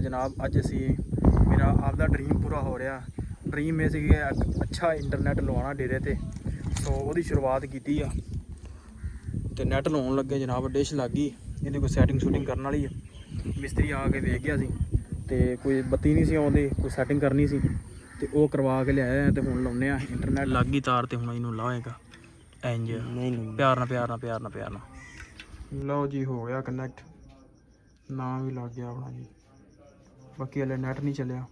जनाब अज असी मेरा आपका ड्रीम पूरा हो रहा। ड्रीम ये सी कि अच्छा इंटरनेट लवाना डेरे ते, सो वो शुरुआत की तो नैट लाउन लगे जनाब। डिश लग गई, ये कोई सैटिंग शूटिंग करने वाली है। मिस्त्री आके वेख गया सी ते कोई बत्ती नहीं सी आउंदी, कोई सैटिंग करनी सी ते वो करवा के लिया तो हुण लाउने इंटरनेट लग गई तार तो हुण इनू लाएगा इंज प्यार ना। लो जी हो गया कनैक्ट, नाम भी लग गया अपना जी। बाकी हले नैट नहीं चलिया,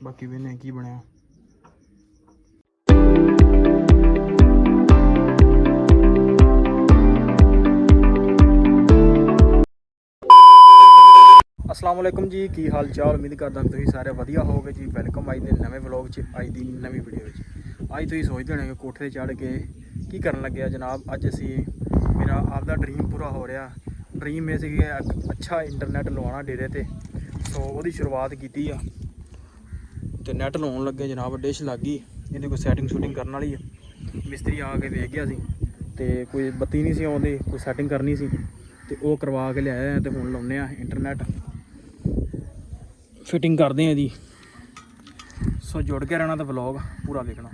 बाकी वेने की बनया। अस्सलाम वालेकुम जी, की हाल चाल। उम्मीद करदा तुसीं सारे वधिया होगे जी। वेलकम अज के नवे व्लॉग च, अज की नवी वीडियो। अज तुसीं सोचते होने कि कोठे चढ़ के की करन लगे जनाब। अज असी मेरा आपका ड्रीम पूरा हो रहा। ड्रीम ये सी कि अच्छा इंटरनेट लवाना डेरे ते, सो वो शुरुआत की तो नैट लाउन लगे जनाब। डिश लग गई, ये कोई सैटिंग शूटिंग करने वाली है। मिस्त्री आके वेख गया सी ते कोई बत्ती नहीं सी आउंदी, कोई सैटिंग करनी सी ते वो करवा के लिया तो हुण लाउने इंटरनेट फिटिंग करते हैं जी। सो जुड़ के रहना तो व्लॉग पूरा देखना।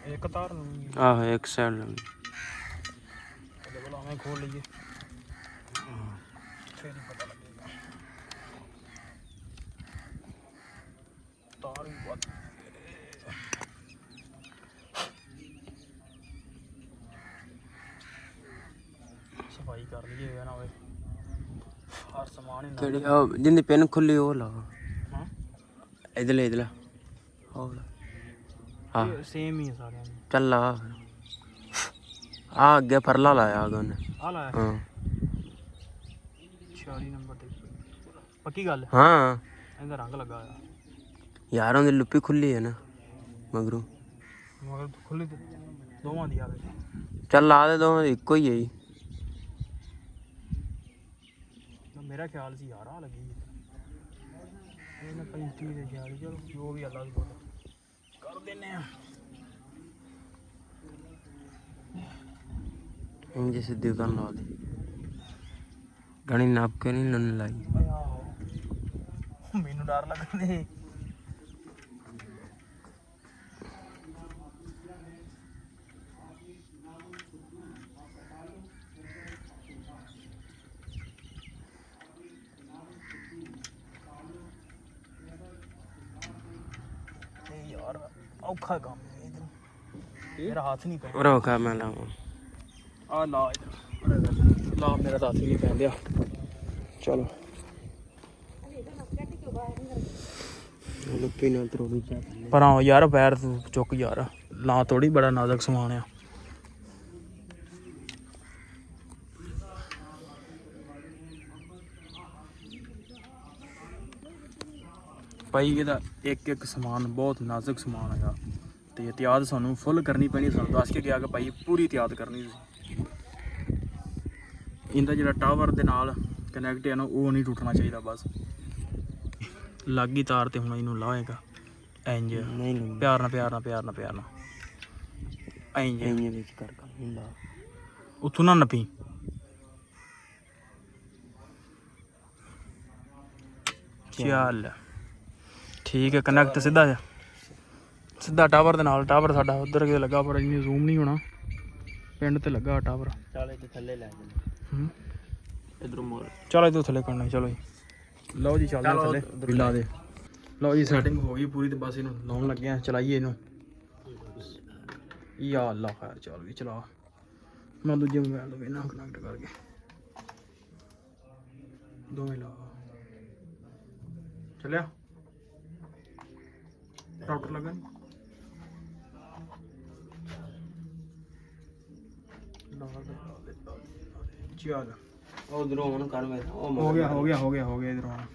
एक तार एक साइड हमें खोल लीजिए फिर ही पता लगेगा। तार भी बहुत सफाई कर लीजिए ना वे हर समान ही जिंदी पिन खुली हो ला हाँ इधर हाँ सेम ही है सारे चल ला आ अगे फरला लाया उन्हें आ लाया हाँ 46 नंबर ते पक्की गल हाँ इनका रंग लगा होया यार उन्हें लुप्पी खुली है ना मगरू मगर खुली दोवां दी आवे चल ला दे दो इको ही है मेरा ख्याल से यार आ लगी इन्हें 35 दे 46 चलो जो भी अल्लाह दी कर देने इंजे सीधी कर ला दे घनी नाप के नहीं लन लाई मैनू डर लगदे यार औखा काम है इधर मेरा हाथ नहीं पे रोका मैं लाऊं आ ला इधर ला मेरा हाथ नहीं पैन दिया चलो लुप्पी ना त्रोड़ी जा पर हाँ यार पैर चुक यार ला थोड़ी बड़ा नाजुक समान है भाई ਇਹਦਾ ਇੱਕ समान बहुत नाजुक समान है तो एहतियात सानू फुल करनी पैनी सानू दस के गया कि भाई पूरी एहतियात करनी इनका जो टावर के नाल कनैक्ट है ना वो नहीं टूटना चाहिए बस लग गई तार तो हुण इनू लाएगा इंज प्यार ना इंज उथों ना नपी चल ठीक है कनैक्ट सीधा टावर दे नाल टावर साडा उधर के लगा पर इन्नी जूम नहीं होना पिंड ते लगा टावर चल इधर थल्ले ले इधर मोड़ चलो इधर थल्ले करना चलो जी लो जी चलते थल्ले ला दे लो जी सैटिंग हो गई पूरी तो बस इनू लाउन लगे हैं चलाइए इनू या अल्लाह खैर चल भी चला मैं दूजे मोबाइल तो ना कनैक्ट करके दोवें ला चलिया राउटर लगा चल उधर ऑन कर मेरा हो गया इधर आना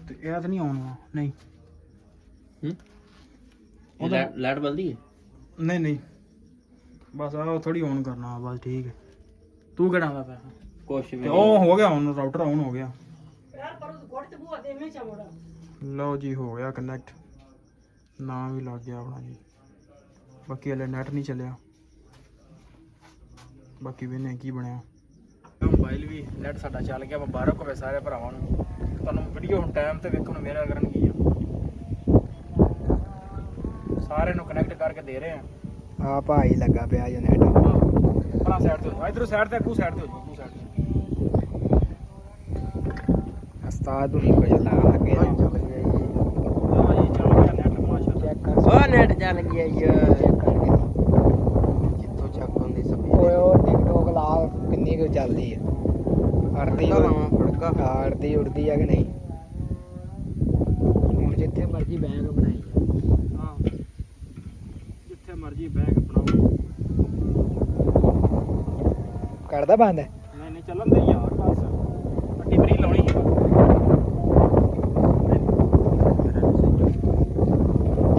तो यह तो नहीं आना नहीं लाइट बल्दी है नहीं बस आ थोड़ी ऑन करना बस ठीक है तू केड़ा पैसा कुछ भी ओ हो गया ऑन राउटर ऑन हो गया ਲਓ ਜੀ ਹੋ ਗਿਆ ਕਨੈਕਟ, ਨਾਮ ਵੀ ਲੱਗ ਗਿਆ ਆਪਣਾ ਜੀ। ਬਾਕੀ ਹਲੇ ਨੈਟ ਨਹੀਂ ਚੱਲਿਆ, ਬਾਕੀ ਵੇਨੇ ਕੀ ਬਣਿਆ। ਮੋਬਾਈਲ ਵੀ ਨੈਟ ਸਾਡਾ ਚੱਲ ਗਿਆ। ਮੁਬਾਰਕ ਹੋਵੇ ਸਾਰੇ ਭਰਾਵਾਂ ਨੂੰ। ਤੁਹਾਨੂੰ ਵੀਡੀਓ ਹੁਣ ਟਾਈਮ ਤੇ ਵੇਖਣ ਨੂੰ ਮੇਰਾ ਕਰਨਗੀ ਆ, ਸਾਰਿਆਂ ਨੂੰ ਕਨੈਕਟ ਕਰਕੇ ਦੇ ਰਹੇ ਆ। ਭਾਈ ਲੱਗਾ ਪਿਆ ਜੋ ਨੈਟ ਆਪਣਾ ਸਾਈਡ ਤੇ ਹੋ, ਇਧਰੋਂ ਸਾਈਡ ਤੇ ਅੱਗੂ ਸਾਈਡ ਤੇ ਹੋ, ਅੱਗੂ ਸਾਈਡ ਤੇ। ਉਸਤਾਦ ਨੂੰ ਕੁਝ ਲਾ ਲੱਗੇ ਲਓ ਜੀ ਚੱਲ ਗਿਆ ਨੈਟ, ਮਾਸ਼ਾਅੱਲਾ। ਚੈੱਕ ਕਰ ਉਹ ਨੈਟ ਚੱਲ ਗਿਆ ਯਾਰ, ਚੈੱਕ ਕਰਕੇ ਜਿੱਥੋਂ ਚੱਕ ਹੁੰਦੀ ਸਭ ਓਏ ਉਹ ਟਿਕਟੋਕ ਲਾ ਕਿੰਨੀ ਕੁ ਚੱਲਦੀ ਆ, ਅੜਦੀ ਫੜਕਾ ਅੜਦੀ ਉੜਦੀ ਆ ਕਿ ਨਹੀਂ। ਹੁਣ ਜਿੱਥੇ ਮਰਜੀ ਬੈਗ ਬਣਾਈ ਹਾਂ ਜਿੱਥੇ ਮਰਜੀ ਬੈਗ ਬਣਾਓ। ਕਰਦਾ ਬੰਦ ਨਹੀਂ ਨਹੀਂ ਚੱਲਣ ਦੇ ਯਾਰ, ਬਸ ਪੱਟੀ ਫਰੀ ਲਾਉਣੀ ਸੀ।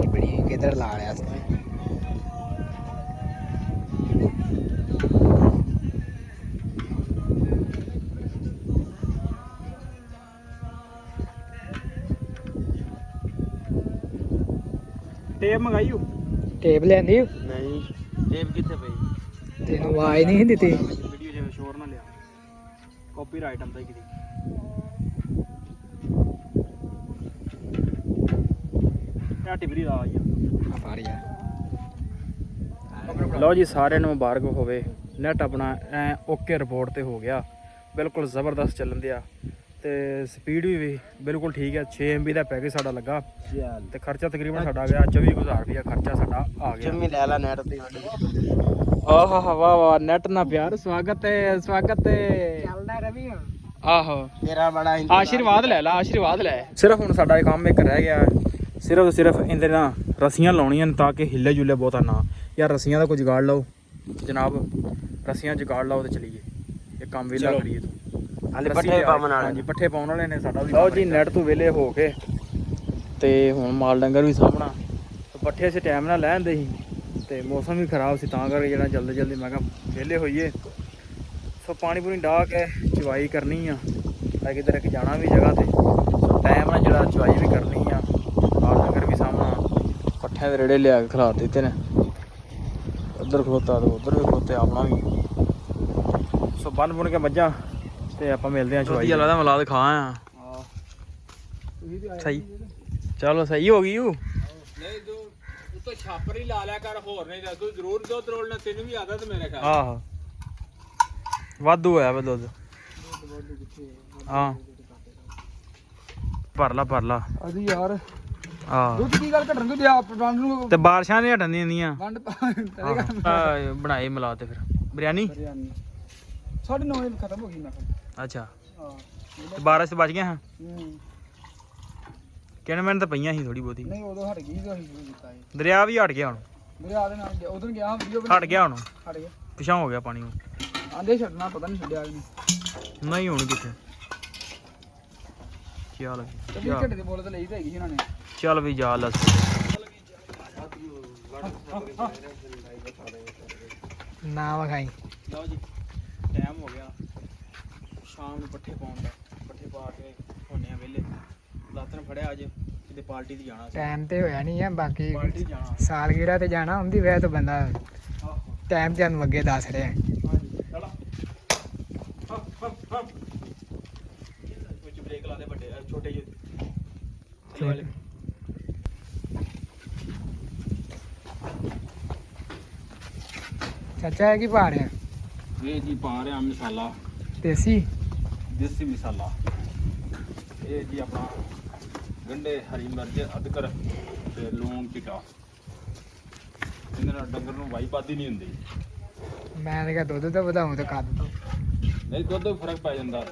ਬੜੀ ਕਿਧਰ ਲਾ ਲਿਆ ਸੀ। ਟੇਪ ਮੰਗਾਈ ਹੋ? ਟੇਪ ਲੈਂਦੀ ਨਹੀਂ, ਟੇਪ ਕਿੱਥੇ ਪਈ? ਤੈਨੂੰ ਆਵਾਜ਼ ਨਹੀਂ ਦਿੱਤੀ। ਵੀਡੀਓ ਜਿਵੇਂ ਸ਼ੋਰ ਨਾ ਲਿਆ, ਕਾਪੀਰਾਈਟ ਆਉਂਦਾ ਕਿਤੇ। ਟਾਟੀ ਫਰੀ ਲਾ ਯਾਰ। ਫੜ ਯਾਰ ਲਓ ਜੀ ਸਾਰਿਆਂ ਨੂੰ ਮੁਬਾਰਕ ਹੋਵੇ। ਨੈਟ ਆਪਣਾ ਐ ਓਕੇ ਰਿਪੋਰਟ ਤੇ ਹੋ ਗਿਆ, ਬਿਲਕੁਲ ਜ਼ਬਰਦਸਤ ਚੱਲਣ ਦਿਆ ਤੇ ਸਪੀਡ ਵੀ ਬਿਲਕੁਲ ਠੀਕ ਹੈ। 6 MB ਦਾ ਪੈਕੇਜ ਸਾਡਾ ਲੱਗਾ ਤੇ ਖਰਚਾ ਤਕਰੀਬਨ ਸਾਡਾ ਆ ਗਿਆ 24,000 ਰੁਪਇਆ ਖਰਚਾ ਸਾਡਾ ਆ ਗਿਆ। ਚੁੰਮੀ ਲੈ ਲਾ ਨੈਟ ਤੇ ਆਹ ਵਾਹ ਵਾਹ, ਨੈਟ ਨਾ ਪਿਆਰ, ਸਵਾਗਤ ਹੈ ਸਵਾਗਤ ਹੈ। ਚੱਲਦਾ ਰਵੀ ਆਹੋ ਤੇਰਾ ਬੜਾ ਆਸ਼ੀਰਵਾਦ ਲੈ ਲਾ, ਆਸ਼ੀਰਵਾਦ ਲੈ। ਸਿਰਫ ਹੁਣ ਸਾਡਾ ਇਹ ਕੰਮ ਇੱਕ ਰਹਿ ਗਿਆ, ਸਿਰਫ ਤੇ ਸਿਰਫ ਇਹਦੇ ਨਾਲ ਰਸੀਆਂ ਲਾਉਣੀਆਂ ਨੇ ਤਾਂ ਕਿ ਹਿੱਲੇ ਜੁਲੇ ਬਹੁਤਾ ਨਾ। ਯਾਰ ਰਸੀਆਂ ਦਾ ਕੋਈ ਜੁਗਾੜ ਲਾਓ ਜਨਾਬ, ਰਸੀਆਂ ਜੁਗਾੜ ਲਾਓ ਤੇ ਚਲੀਏ, ਇਹ ਕੰਮ ਵੇਲਾ ਕਰੀਏ ਤੂੰ। ਹਾਲੇ ਪੱਠੇ ਪਾਉਣ ਵਾਲੇ। ਹਾਂਜੀ ਪੱਠੇ ਪਾਉਣ ਵਾਲੇ ਨੇ ਸਾਡਾ ਵੀ। ਲਓ ਜੀ ਨੈਟ ਤੋਂ ਵਿਹਲੇ ਹੋ ਕੇ ਤੇ ਹੁਣ ਮਾਲ ਡੰਗਰ ਵੀ ਸਾਹਮਣਾ ਤੇ ਪੱਠੇ ਅਸੀਂ ਟਾਈਮ ਨਾਲ ਲੈ ਆਂਦੇ ਸੀ ਤੇ ਮੌਸਮ ਵੀ ਖਰਾਬ ਸੀ ਤਾਂ ਕਰਕੇ ਜਿਹੜਾ ਜਲਦੀ ਜਲਦੀ ਮੈਂ ਕਿਹਾ ਵਿਹਲੇ ਹੋਈਏ। ਸੋ ਪਾਣੀ ਪੂਣੀ ਡਾਹ ਕੇ ਚਵਾਈ ਕਰਨੀ ਆ, ਕਿਧਰ ਇੱਕ ਜਾਣਾ ਵੀ ਜਗ੍ਹਾ ਤੇ। ਸੋ ਟਾਈਮ ਨਾਲ ਜਿਹੜਾ ਚਵਾਈ ਵੀ ਕਰਨੀ ਆ, ਮਾਲ ਡੰਗਰ ਵੀ ਸਾਹਮਣਾ, ਪੱਠਿਆਂ ਦੇ ਰੇੜੇ ਲਿਆ ਕੇ ਖਿਲਾ ਦਿੱਤੇ ਨੇ। ਉੱਧਰ ਖਲੋਤਾ ਤੇ ਉੱਧਰ ਵੀ ਖਲੋਤੇ, ਆਪਣਾ ਵੀ। ਸੋ ਬੰਨ ਬੁਣ ਕੇ ਮੱਝਾਂ ਤੇ ਆਪਾਂ ਮਿਲਦੇ ਹਾਂ ਚਵਾਈ। ਲੱਗਦਾ ਮਲਾਦ ਖਾ ਆ ਸਹੀ। ਚਲੋ ਸਹੀ ਹੋ ਗਈ ਉਹ। ਨਹੀਂ ਤੂੰ ਉੱਤੋਂ ਛਾਪਰ ਹੀ ਲਾ ਲਿਆ ਕਰ, ਹੋਰ ਨਹੀਂ ਤੂੰ ਜ਼ਰੂਰ ਦੁੱਧ ਰੋਲਣਾ, ਤੈਨੂੰ ਵੀ ਆਦਤ ਮੇਰੇ ਖਿਆਲ। ਆਹੋ ਵਾਧੂ ਹੋਇਆ ਵਾ ਦੁੱਧ। ਹਾਂ ਭਰ ਲਾ ਅਜੀ ਯਾਰ ਆਹ ਦੁੱਧ ਕੀ ਗੱਲ ਘਟਣ ਦੀ ਆਪ ਵੰਡ ਨੂੰ ਤੇ ਬਾਰਿਸ਼ਾਂ ਨਹੀਂ ਹਟਣ ਦਿੰਦੀਆਂ। ਵੰਡ ਬਣਾਈ ਮਿਲਾ ਤੇ ਫਿਰ ਬਿਰਿਆਨੀ 9:30 ਵਜੇ ਖਤਮ ਹੋ ਗਈ ਮੈਂ ਅੱਛਾ ਹਾਂ ਤੇ ਬਾਰਿਸ਼ ਬਚ ਗਿਆ ਹਾਂ ਕਿਹਨੇ ਮਿੰਟ ਤਾਂ ਪਈਆਂ ਸੀ ਥੋੜੀ ਬਹੁਤੀ। ਨਹੀਂ ਉਦੋਂ ਹਟ ਗਈ ਜਦੋਂ ਅਸੀਂ ਸ਼ੁਰੂ ਕੀਤਾ ਇਹ ਦਰਿਆ ਵੀ ਹਟ ਗਿਆ ਹੁਣ, ਮੇਰੇ ਆਦੇ ਨਾਲ ਉਦੋਂ ਗਿਆ ਵੀਡੀਓ ਹਟ ਗਿਆ ਹੁਣ, ਹਟ ਗਿਆ ਪਿਛਾਂ ਹੋ ਗਿਆ ਪਾਣੀ ਹੁਣ। ਆਂਦੇ ਛੱਡਣਾ ਪਤਾ ਨਹੀਂ ਛੱਡਿਆ ਕਿ ਨਹੀਂ। ਨਹੀਂ ਹੁਣ ਕਿੱਥੇ। ਚੱਲ ਤੇ 20 ਘੰਟੇ ਦੇ ਬੋਲ ਤੇ ਲਈ ਤਾਂ ਹੈਗੀ ਸੀ ਉਹਨਾਂ ਨੇ। ਚੱਲ ਵੀ ਜਾ ਲੱਸ। ਨਾ ਵਖਾਈ। ਲਓ ਜੀ ਟਾਈਮ ਹੋ ਗਿਆ ਸ਼ਾਮ ਨੂੰ ਪੱਠੇ ਪਾਉਣ ਦਾ, ਪੱਠੇ ਪਾ ਕੇ ਹੋਣੇ ਆ ਵਿਹਲੇ। ਦਾਤਨ ਫੜਿਆ ਅੱਜ ਕਿਤੇ ਪਾਰਟੀ ਤੇ ਜਾਣਾ ਸੀ। ਟਾਈਮ ਤੇ ਹੋਇਆ ਨਹੀਂ ਆ, ਬਾਕੀ ਪਾਰਟੀ ਜਾਣਾ। ਸਾਲਗਿਰਾ ਤੇ ਜਾਣਾ ਹੁੰਦੀ ਵੈ ਤਾਂ ਬੰਦਾ ਆਹੋ ਟਾਈਮ ਤੁਹਾਨੂੰ ਅੱਗੇ ਦੱਸ ਰਿਹਾ। ਹਾਂਜੀ ਚਲੋ ਵਿੱਚ ਬ੍ਰੇਕ ਲਾ ਦੇ ਵੱਡੇ ਛੋਟੇ ਜਿਹੇ। ਚਾਚਾ ਇਹ ਕੀ ਪਾ ਰਿਹਾ? ਇਹ ਜੀ ਪਾ ਰਿਹਾ ਮਸਾਲਾ, ਦੇਸੀ ਦੇਸੀ ਮਸਾਲਾ। ਇਹ ਜੀ ਆਪਣਾ ਗੰਢੇ, ਹਰੀ ਮਿਰਚ, ਅਦਰਕ ਤੇ ਲੂਣ ਚਿੱਟਾ। ਇਹਦੇ ਨਾਲ ਡੰਗਰ ਨੂੰ ਵਾਈ ਪਾਦੀ ਨਹੀਂ ਹੁੰਦੀ। ਮੈਂ ਤਾਂ ਕਿਹਾ ਦੁੱਧ ਤਾਂ ਵਧਾਉਂ ਤੇ ਕੱਦ ਤੋਂ। ਨਹੀਂ ਦੁੱਧ ਵੀ ਫਰਕ ਪੈ ਜਾਂਦਾ।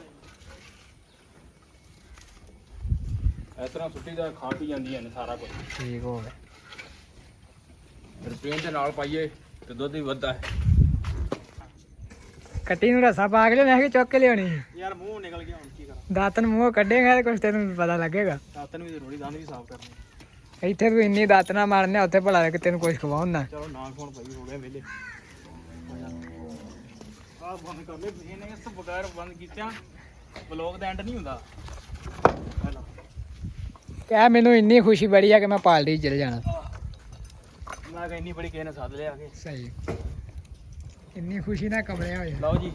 ਇਸ ਤਰ੍ਹਾਂ ਸੁੱਟੀ ਦਾ ਖਾ ਪੀ ਜਾਂਦੀਆਂ ਨੇ ਸਾਰਾ ਕੁਝ। ਠੀਕ ਹੋ ਗਿਆ। ਫਿਰ ਪੇਨ ਦੇ ਨਾਲ ਪਾਈਏ ਤੇ ਦੁੱਧ ਵੀ ਵੱਧਦਾ ਹੈ। ਕੱਟੀ ਨੂੰ ਰਸਾ ਪਾ ਕੇ ਲਿਆ ਕਿ ਚੁੱਕ ਕੇ ਲਿਆਉਣੀ? ਯਾਰ ਮੂੰਹ ਨਿਕਲ ਗਿਆ ਹੁਣ ਕੀ ਕਰਾਂ। ਦਾਤਨ ਮੂੰਹ ਕੱਢੇਗਾ ਤੇ ਕੁਛ ਤੈਨੂੰ ਪਤਾ ਲੱਗੇਗਾ। ਦਾਤਨ ਵੀ ਜ਼ਰੂਰੀ, ਦੰਦ ਵੀ ਸਾਫ਼ ਕਰਨੇ। ਇੱਥੇ ਤੂੰ ਇੰਨੀ ਦਾਤਨਾ ਮਾਰਨੇ ਉੱਥੇ ਭਲਾ ਕਿ ਤੈਨੂੰ ਕੁਛ ਖਵਾਉਣ ਨਾ। ਚਲੋ ਨਾ ਫੋਨ ਭਾਈ ਹੋ ਗਿਆ ਵਿਹਲੇ। ਆਹ ਬੰਦ ਕਰ ਲੈ ਇਹਨੇ ਇਸ ਤੋਂ ਬਗੈਰ ਬੰਦ ਕੀਤਿਆਂ ਵਲੌਗ ਦਾ ਐਂਡ ਨਹੀਂ ਹੁੰਦਾ। ਹੈਲੋ ਕਹਿ ਮੈਨੂੰ ਇੰਨੀ ਖੁਸ਼ੀ ਬੜੀ ਆ ਕਿ ਮੈਂ ਪਾਰਟੀ 'ਚ ਚਲੇ ਜਾਣਾ। ਮੈਂ ਕਿਹਾ ਇੰਨੀ ਬੜੀ ਕਿਸੇ ਨੇ ਸੱਦ ਲਿਆ ਕੇ। ਸਹੀ, ਇੰਨੀ ਖੁਸ਼ੀ ਨਾਲ ਕਮਲਿਆ ਹੋਇਆ। ਲਓ ਜੀ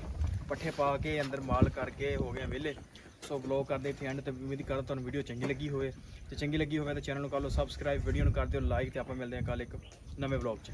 ਪੱਠੇ ਪਾ ਕੇ ਅੰਦਰ ਮਾਲ ਕਰਕੇ ਹੋ ਗਏ ਵਿਹਲੇ। ਸੋ ਵਲੌਗ ਕਰਦੇ ਇੱਥੇ ਐਂਡ ਤੇ ਉਮੀਦ ਕਰਦਾ ਤੁਹਾਨੂੰ ਵੀਡੀਓ ਚੰਗੀ ਲੱਗੀ ਹੋਵੇ, ਤੇ ਚੰਗੀ ਲੱਗੀ ਹੋਵੇ ਤਾਂ ਚੈਨਲ ਨੂੰ ਕਰ ਲਓ ਸਬਸਕ੍ਰਾਈਬ, ਵੀਡੀਓ ਨੂੰ ਕਰ ਦਿਓ ਲਾਈਕ, ਤੇ ਆਪਾਂ ਮਿਲਦੇ ਹਾਂ ਕੱਲ ਇੱਕ ਨਵੇਂ ਵਲੌਗ 'ਚ।